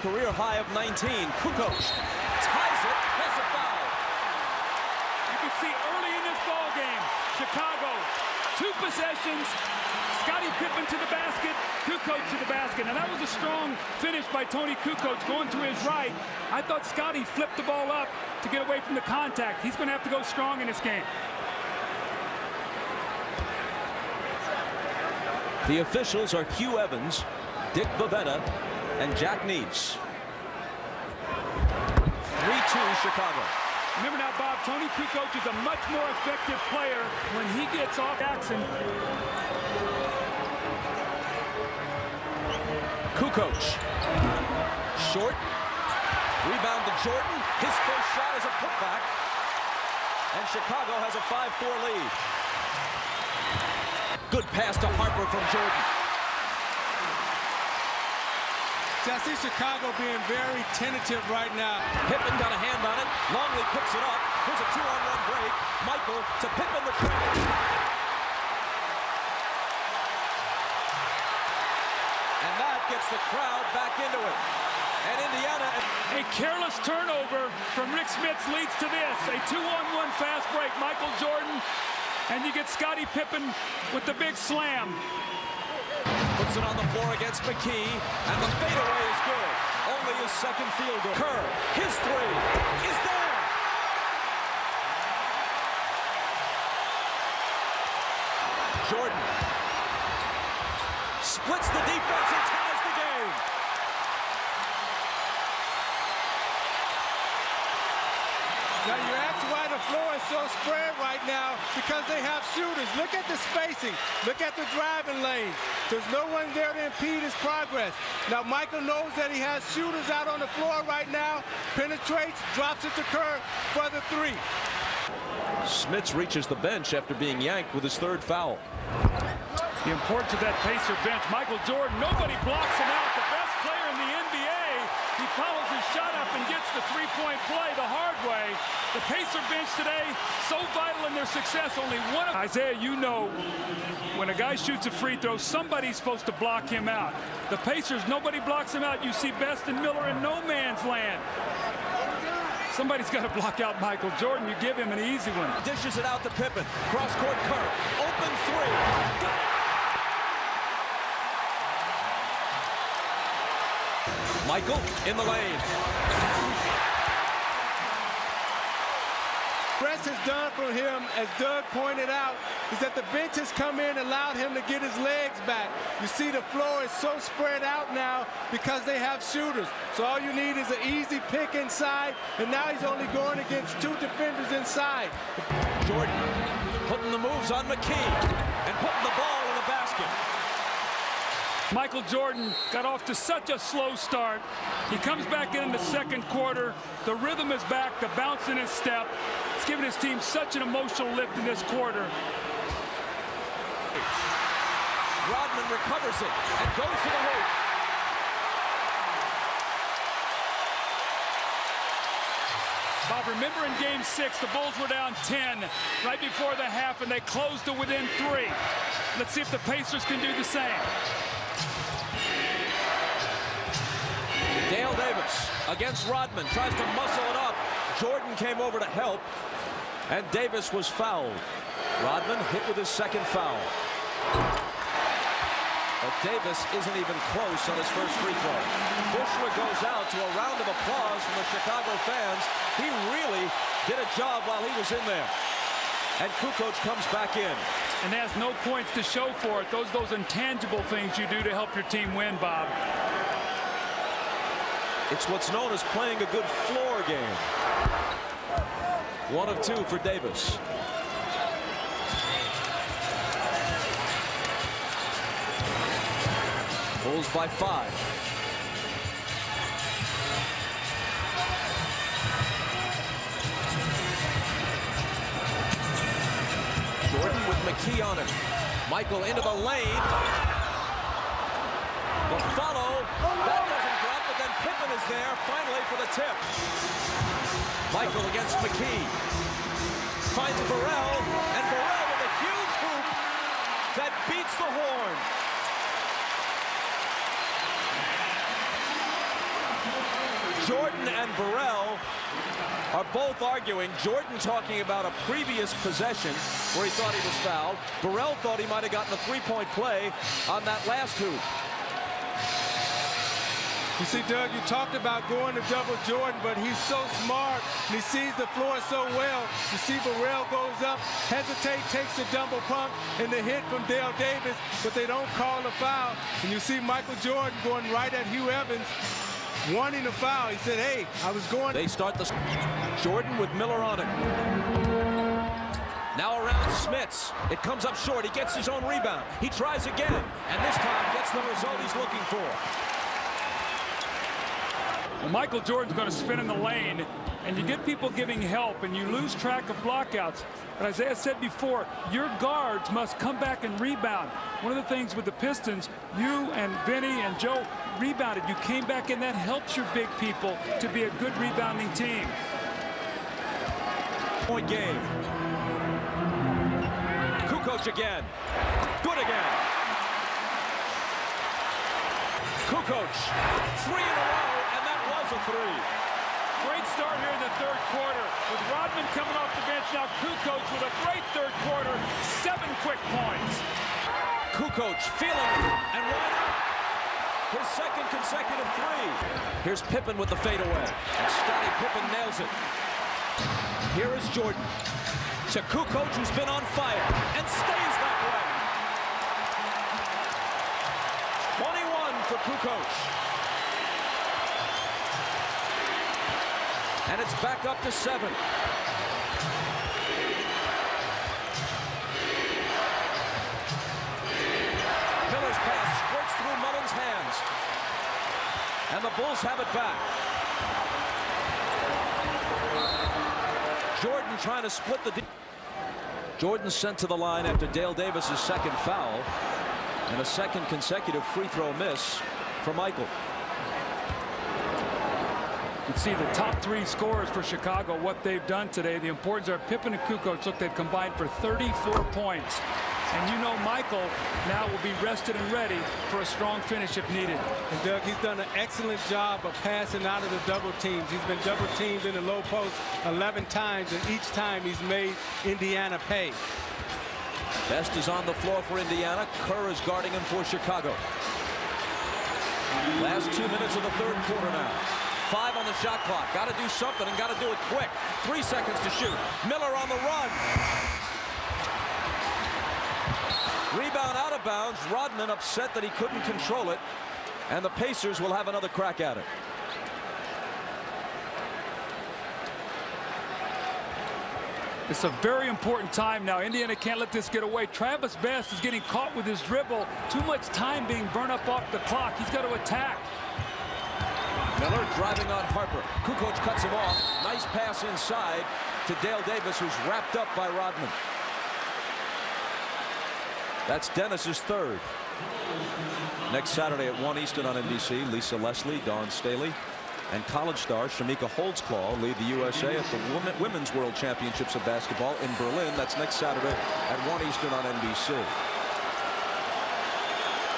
Career high of 19. Kukoc ties it, has a foul. You can see early in this ball game, Chicago, 2 possessions, Scottie Pippen to the basket, Kukoc to the basket. Now that was a strong finish by Toni Kukoc going to his right. I thought Scottie flipped the ball up to get away from the contact. He's going to have to go strong in this game. The officials are Hugh Evans, Dick Bavetta, and Jack Neese. 3-2 Chicago. Remember now, Bob, Toni Kukoc is a much more effective player when he gets off Jackson. Kukoc. Short. Rebound to Jordan. His first shot is a putback. And Chicago has a 5-4 lead. Good pass to Harper from Jordan. I see Chicago being very tentative right now. Pippen got a hand on it. Longley picks it up. Here's a 2-on-1 break. Michael to Pippen the trail. And that gets the crowd back into it. And Indiana. A careless turnover from Rick Smits leads to this. A 2-on-1 fast break. Michael Jordan. And you get Scottie Pippen with the big slam. Puts it on the floor against McKee, and the fadeaway is good. Only his second field goal. Kerr, his three is there. Jordan splits the defense and ties the game. Now you ask why the floor is so spread right now, because they have shooters. Look at the spacing. Look at the driving lane. There's no one there to impede his progress. Now Michael knows that he has shooters out on the floor right now. Penetrates, drops it to Kerr for the 3. Smits reaches the bench after being yanked with his 3rd foul. The importance of that Pacer bench. Michael Jordan, nobody blocks him out. The best player in the NBA. He follows his shot up and gets the 3-point play the hard way. The Pacer bench today, so vital in their success. Only one of Isaiah, you know, when a guy shoots a free throw, somebody's supposed to block him out. The Pacers, nobody blocks him out. You see Best and Miller in no man's land. Somebody's got to block out Michael Jordan. You give him an easy one. Dishes it out to Pippen. Cross-court Kerr. Open 3. Michael in the lane. Press has done for him, as Doug pointed out, is that the bench has come in and allowed him to get his legs back. You see the floor is so spread out now because they have shooters. So all you need is an easy pick inside, and now he's only going against 2 defenders inside. Jordan putting the moves on McKee and putting the ball in the basket. Michael Jordan got off to such a slow start. He comes back in the second quarter. The rhythm is back, the bounce in his step. It's given his team such an emotional lift in this quarter. Rodman recovers it and goes to the hoop. Bob, remember in Game 6, the Bulls were down 10 right before the half, and they closed to within 3. Let's see if the Pacers can do the same. Dale Davis against Rodman, tries to muscle it up. Jordan came over to help, and Davis was fouled. Rodman hit with his 2nd foul. But Davis isn't even close on his first free throw. Bushler goes out to a round of applause from the Chicago fans. He really did a job while he was in there. And Kukoc comes back in. And has no points to show for it. Those intangible things you do to help your team win, Bob. It's what's known as playing a good floor game. 1 of 2 for Davis. Bulls by 5. Jordan with McKee on him. Michael into the lane. The follow. That doesn't drop, but then Pippen is there finally for the tip. Michael against McKee. Finds Burrell, and Burrell with a huge hoop that beats the horn. Jordan and Burrell are both arguing. Jordan talking about a previous possession where he thought he was fouled. Burrell thought he might have gotten a three-point play on that last hoop. You see, Doug, you talked about going to double Jordan, but he's so smart and he sees the floor so well. You see Burrell goes up, hesitate, takes the double pump and the hit from Dale Davis, but they don't call the foul. And you see Michael Jordan going right at Hugh Evans, wanting the foul. He said, hey, I was going. They start the Jordan with Miller on it. Now around Smits. It comes up short. He gets his own rebound. He tries again, and this time gets the result he's looking for. Well, Michael Jordan's going to spin in the lane, and you get people giving help, and you lose track of blockouts. But as I said before, your guards must come back and rebound. One of the things with the Pistons, you and Vinny and Joe rebounded. You came back, and that helps your big people to be a good rebounding team. Point game. Kukoc again. Good again. Kukoc. 3 in a row. A three. Great start here in the third quarter with Rodman coming off the bench. Now Kukoc with a great third quarter, 7 quick points. Kukoc feeling it, and Ryder, his second consecutive three. Here's Pippen with the fadeaway, and Scottie Pippen nails it. Here is Jordan to Kukoc, who's been on fire and stays that way. 21 for Kukoc. And it's back up to 7. Miller's pass squirts through Mullen's hands. And the Bulls have it back. Jordan trying to split the... Jordan sent to the line after Dale Davis's second foul. And a second consecutive free throw miss for Michael. You can see the top 3 scorers for Chicago, what they've done today. The importance of Pippen and Kukoc. Look, they've combined for 34 points. And you know Michael now will be rested and ready for a strong finish if needed. And Doug, he's done an excellent job of passing out of the double teams. He's been double teamed in the low post 11 times, and each time he's made Indiana pay. Best is on the floor for Indiana. Kerr is guarding him for Chicago. Last 2 minutes of the third quarter now. 5 on the shot clock. Got to do something and got to do it quick. 3 seconds to shoot. Miller on the run. Rebound out of bounds. Rodman upset that he couldn't control it. And the Pacers will have another crack at it. It's a very important time now. Indiana can't let this get away. Travis Best is getting caught with his dribble. Too much time being burned up off the clock. He's got to attack. Miller driving on Harper. Kukoc cuts him off. Nice pass inside to Dale Davis, who's wrapped up by Rodman. That's Dennis's third. Next Saturday at 1 Eastern on NBC, Lisa Leslie, Dawn Staley, and college star Shamika Holdsclaw lead the USA at the Women's World Championships of Basketball in Berlin. That's next Saturday at 1 Eastern on NBC.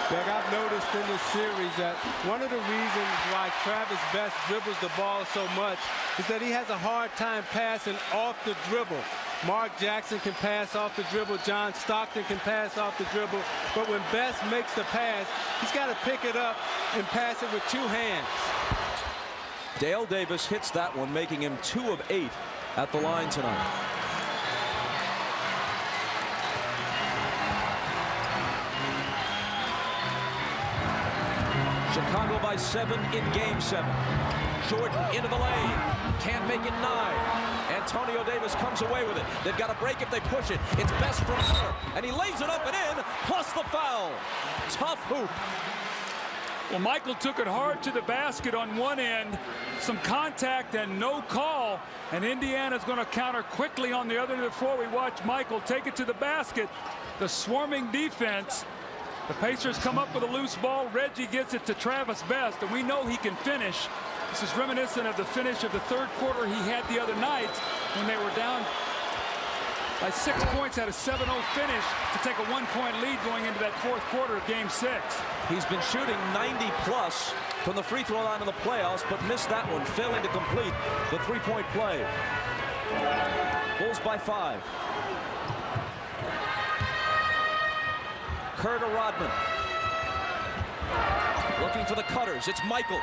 Doug, I've noticed in this series that one of the reasons why Travis Best dribbles the ball so much is that he has a hard time passing off the dribble. Mark Jackson can pass off the dribble. John Stockton can pass off the dribble. But when Best makes the pass, he's got to pick it up and pass it with 2 hands. Dale Davis hits that one, making him 2 of 8 at the line tonight. Chicago by 7 in Game 7. Jordan into the lane. Can't make it 9. Antonio Davis comes away with it. They've got a break if they push it. It's Best from Miller. And he lays it up and in, plus the foul. Tough hoop. Well, Michael took it hard to the basket on one end. Some contact and no call. And Indiana's going to counter quickly on the other end of the floor. We watch Michael take it to the basket. The swarming defense. The Pacers come up with a loose ball. Reggie gets it to Travis Best, and we know he can finish. This is reminiscent of the finish of the third quarter he had the other night when they were down by 6 points, had a 7-0 finish to take a 1-point lead going into that fourth quarter of Game 6. He's been shooting 90+ from the free throw line in the playoffs, but missed that one, failing to complete the 3-point play. Bulls by 5. Kerr to Rodman. Looking for the cutters. It's Michael.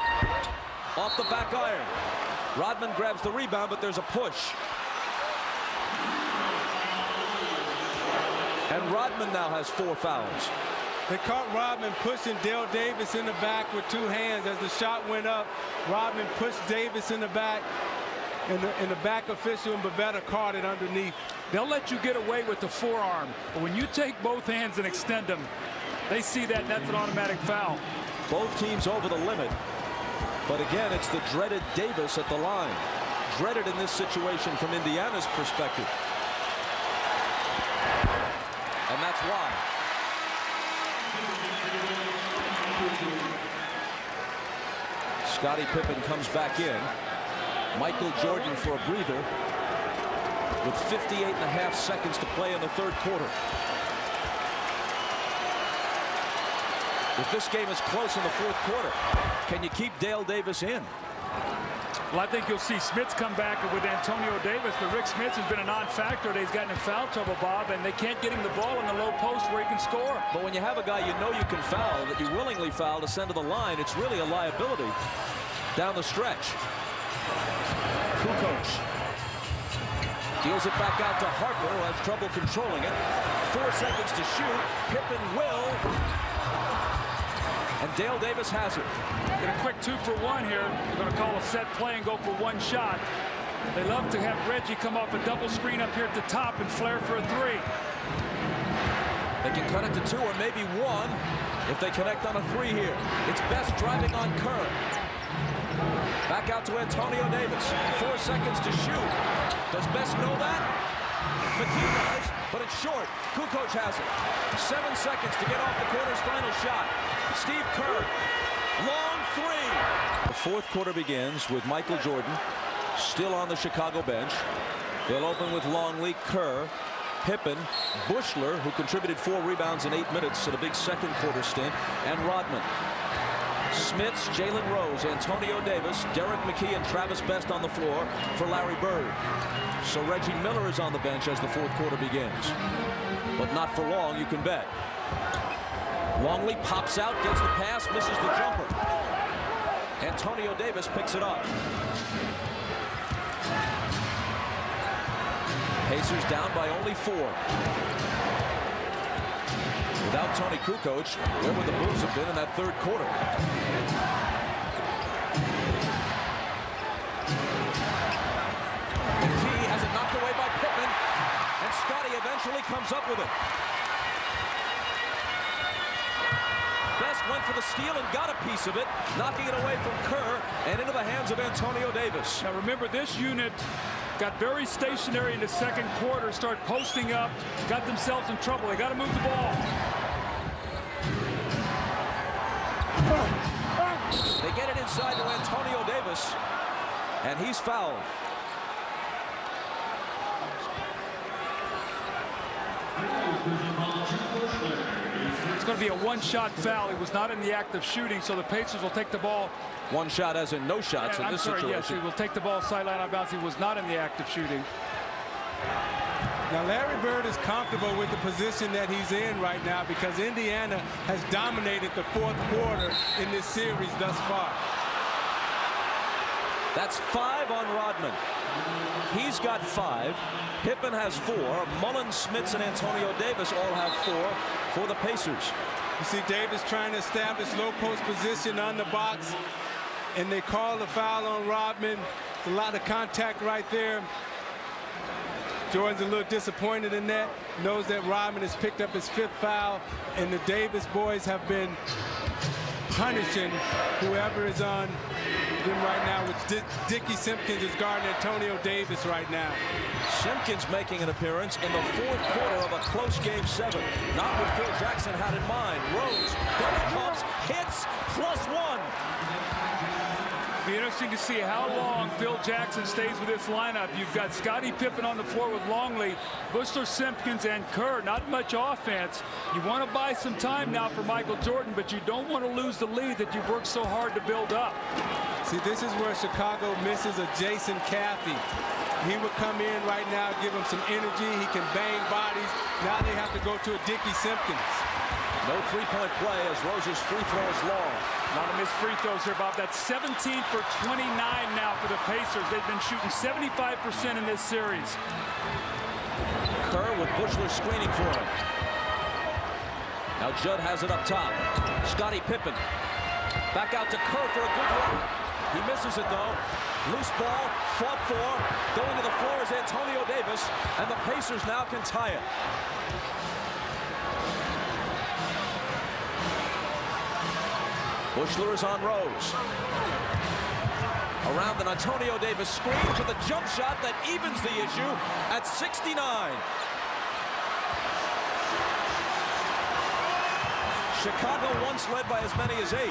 Off the back iron. Rodman grabs the rebound, but there's a push. And Rodman now has 4 fouls. They caught Rodman pushing Dale Davis in the back with 2 hands. As the shot went up, Rodman pushed Davis in the back, and the back official and Bavetta caught it underneath. They'll let you get away with the forearm, but when you take both hands and extend them, they see that, and that's an automatic foul. Both teams over the limit, but again, it's the dreaded Davis at the line. Dreaded in this situation from Indiana's perspective. And that's why. Scottie Pippen comes back in. Michael Jordan for a breather with 58.5 seconds to play in the third quarter. If this game is close in the fourth quarter, can you keep Dale Davis in? Well, I think you'll see Smits come back with Antonio Davis, but Rick Smits has been a non-factor. He's gotten in foul trouble, Bob, and they can't get him the ball in the low post where he can score. But when you have a guy you know you can foul, that you willingly foul to send to the line, it's really a liability down the stretch. Kukoc deals it back out to Harper, who has trouble controlling it. 4 seconds to shoot. Pippen will. And Dale Davis has it. Get a quick 2-for-1 here. They're going to call a set play and go for 1 shot. They love to have Reggie come off a double screen up here at the top and flare for a 3. They can cut it to 2 or maybe 1 if they connect on a 3 here. It's Best driving on Kerr. Back out to Antonio Davis. 4 seconds to shoot. Does Best know that? McKee does, but it's short. Kukoc has it. 7 seconds to get off the quarter's final shot. Steve Kerr, long 3. The fourth quarter begins with Michael Jordan still on the Chicago bench. They'll open with Longley, Kerr, Pippen, Bushler, who contributed 4 rebounds in 8 minutes at a big second quarter stint, and Rodman. Smits, Jalen Rose, Antonio Davis, Derek McKee, and Travis Best on the floor for Larry Bird. So Reggie Miller is on the bench as the fourth quarter begins. But not for long, you can bet. Longley pops out, gets the pass, misses the jumper. Antonio Davis picks it up. Pacers down by only 4. Without Tony Kukoc, where would the Bulls have been in that third quarter? McKee has it knocked away by Pippen, and Scottie eventually comes up with it. Best went for the steal and got a piece of it, knocking it away from Kerr and into the hands of Antonio Davis. Now remember, this unit got very stationary in the second quarter, start posting up, got themselves in trouble. They got to move the ball. They get it inside to Antonio Davis, and he's fouled. It's going to be a 1-shot foul. He was not in the act of shooting, so the Pacers will take the ball. 1 shot as in no shots in this situation. Yes, he will take the ball sideline out of bounds. He was not in the act of shooting. Now Larry Bird is comfortable with the position that he's in right now because Indiana has dominated the fourth quarter in this series thus far. That's 5 on Rodman. He's got 5. Pippen has 4. Mullen, Smits, and Antonio Davis all have 4 for the Pacers. You see Davis trying to establish low post position on the box, and they call the foul on Rodman. It's a lot of contact right there. Jordan's a little disappointed in that. Knows that Rodman has picked up his 5th foul, and the Davis boys have been punishing whoever is on them right now, which Dickie Simpkins is guarding Antonio Davis right now. Simpkins making an appearance in the fourth quarter of a close Game 7. Not what Phil Jackson had in mind. Rose, double pumps, hits, +1. Be interesting to see how long Phil Jackson stays with this lineup. You've got Scottie Pippen on the floor with Longley, Bushler, Simpkins, and Kerr. Not much offense. You want to buy some time now for Michael Jordan, but you don't want to lose the lead that you've worked so hard to build up. See, this is where Chicago misses a Jason Caffey. He would come in right now, give him some energy. He can bang bodies. Now they have to go to a Dickie Simpkins. No three-point play as Rose's free throw is long. A lot of missed free throws here, Bob. That's 17 for 29 now for the Pacers. They've been shooting 75% in this series. Kerr with Bushler screening for him. Now Judd has it up top. Scottie Pippen. Back out to Kerr for a good look. He misses it, though. Loose ball, fought for. Going to the floor is Antonio Davis, and the Pacers now can tie it. Bushler is on Rose. Around an Antonio Davis screen to the jump shot that evens the issue at 69. Chicago once led by as many as 8.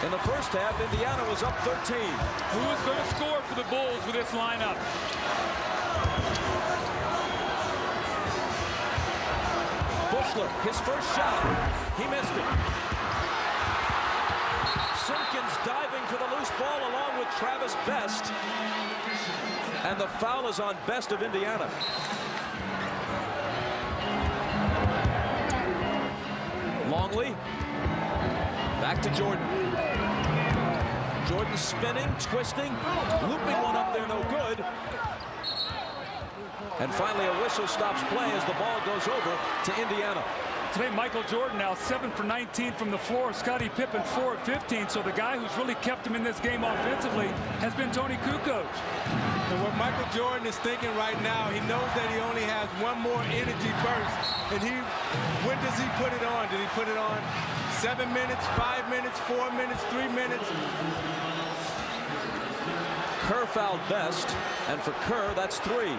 In the first half, Indiana was up 13. Who is going to score for the Bulls with this lineup? Bushler, his first shot. He missed it. Simpkins diving for the loose ball along with Travis Best. And the foul is on Best of Indiana. Longley. Back to Jordan. Jordan spinning, twisting, looping one up there, no good. And finally a whistle stops play as the ball goes over to Indiana. Today, Michael Jordan now 7 for 19 from the floor. Scottie Pippen 4 of 15. So the guy who's really kept him in this game offensively has been Toni Kukoc. And what Michael Jordan is thinking right now, he knows that he only has one more energy burst. And when does he put it on? Did he put it on 7 minutes, 5 minutes, 4 minutes, 3 minutes? Kerr fouled Best, and for Kerr, that's 3.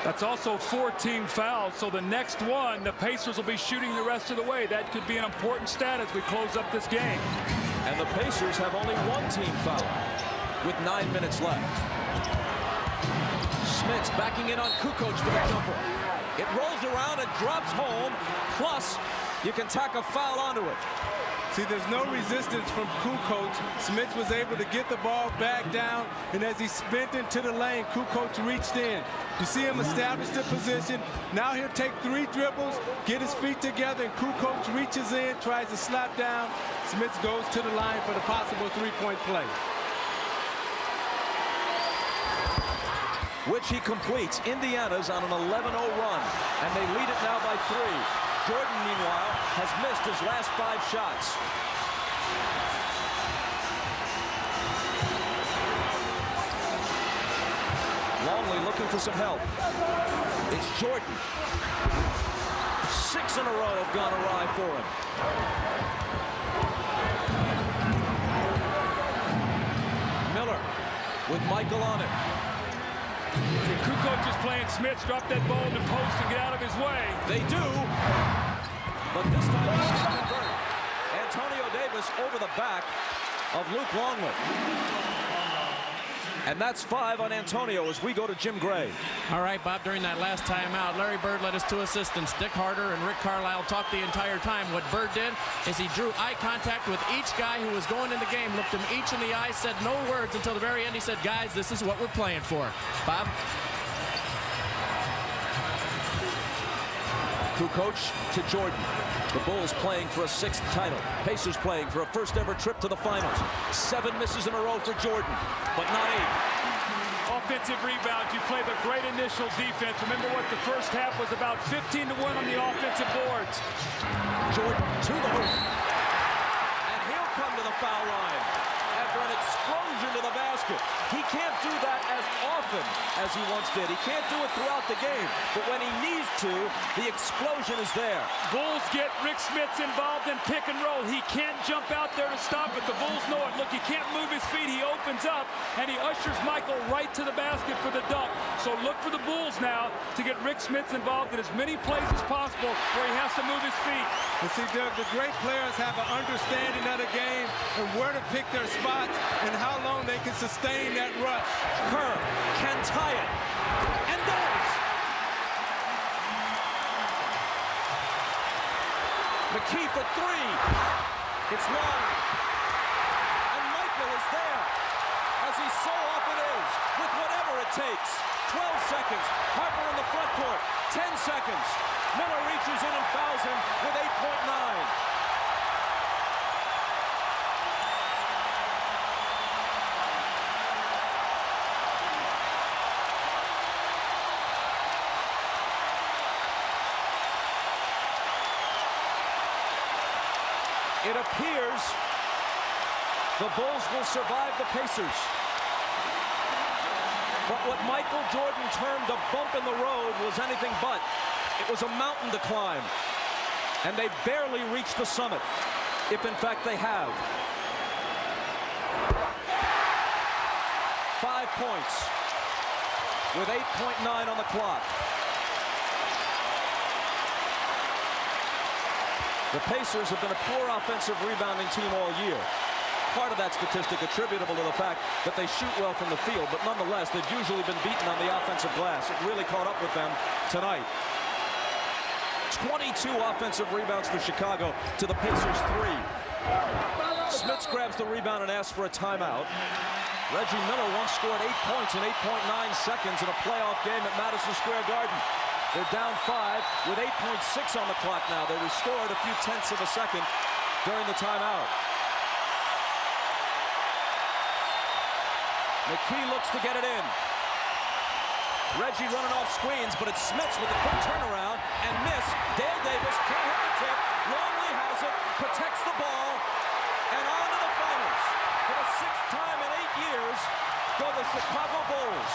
That's also 4 team fouls, so the next one, the Pacers will be shooting the rest of the way. That could be an important stat as we close up this game. And the Pacers have only 1 team foul with 9 minutes left. Smits backing in on Kukoc for the jumper. It rolls around and drops home, plus you can tack a foul onto it. See, there's no resistance from Kukoc. Smits was able to get the ball back down, and as he spent into the lane, Kukoc reached in. You see him establish the position. Now he'll take 3 dribbles, get his feet together, and Kukoc reaches in, tries to slap down. Smits goes to the line for the possible 3-point play. Which he completes. Indiana's on an 11-0 run, and they lead it now by 3. Jordan, meanwhile, has missed his last 5 shots. Longley looking for some help. It's Jordan. 6 in a row have gone awry for him. Miller with Michael on it. Kukoc is playing Smits. Drop that ball in the post and get out of his way. They do. But this time he doesn't convert. Antonio Davis over the back of Luke Longley. And that's 5 on Antonio as we go to Jim Gray. All right, Bob, during that last timeout, Larry Bird led his 2 assistants, Dick Harder and Rick Carlisle, talked the entire time. What Bird did is he drew eye contact with each guy who was going in the game, looked them each in the eye, said no words until the very end. He said, guys, this is what we're playing for. Bob? Kukoc to Jordan. The Bulls playing for a 6th title. Pacers playing for a first-ever trip to the finals. 7 misses in a row for Jordan, but not 8. Offensive rebounds. You play the great initial defense. Remember what the first half was about, 15-1 on the offensive boards. Jordan to the hoop. And he'll come to the foul line after an explosion to the basket. He can't do that as often as he once did. He can't do it throughout the game, but when he needs to, the explosion is there. Bulls get Rick Smits involved in pick and roll. He can't jump out there to stop it. The Bulls know it. Look, he can't move his feet. He opens up, and he ushers Michael right to the basket for the dunk. So look for the Bulls now to get Rick Smits involved in as many plays as possible where he has to move his feet. You see, Doug, the great players have an understanding of the game and where to pick their spots and how long they can sustain that rush. Kerr can tie it, and does. McKee for three. It's long. And Michael is there, as he so often is, with whatever it takes. 12 seconds. Harper in the front court. 10 seconds. Miller reaches in and fouls him with 8.9. It appears the Bulls will survive the Pacers. But what Michael Jordan termed a bump in the road was anything but. It was a mountain to climb. And they barely reached the summit, if in fact they have. 5 points with 8.9 on the clock. The Pacers have been a poor offensive rebounding team all year. Part of that statistic attributable to the fact that they shoot well from the field, but nonetheless, they've usually been beaten on the offensive glass. It really caught up with them tonight. 22 offensive rebounds for Chicago to the Pacers 3. Smits grabs the rebound and asks for a timeout. Reggie Miller once scored 8 points in 8.9 seconds in a playoff game at Madison Square Garden. They're down 5 with 8.6 on the clock now. They restored a few tenths of a second during the timeout. McKee looks to get it in. Reggie running off screens, but it's Smits with a quick turnaround and miss. Dale Davis can't hit the tip. Longley has it, protects the ball, and on to the finals. For the 6th time in 8 years go the Chicago Bulls.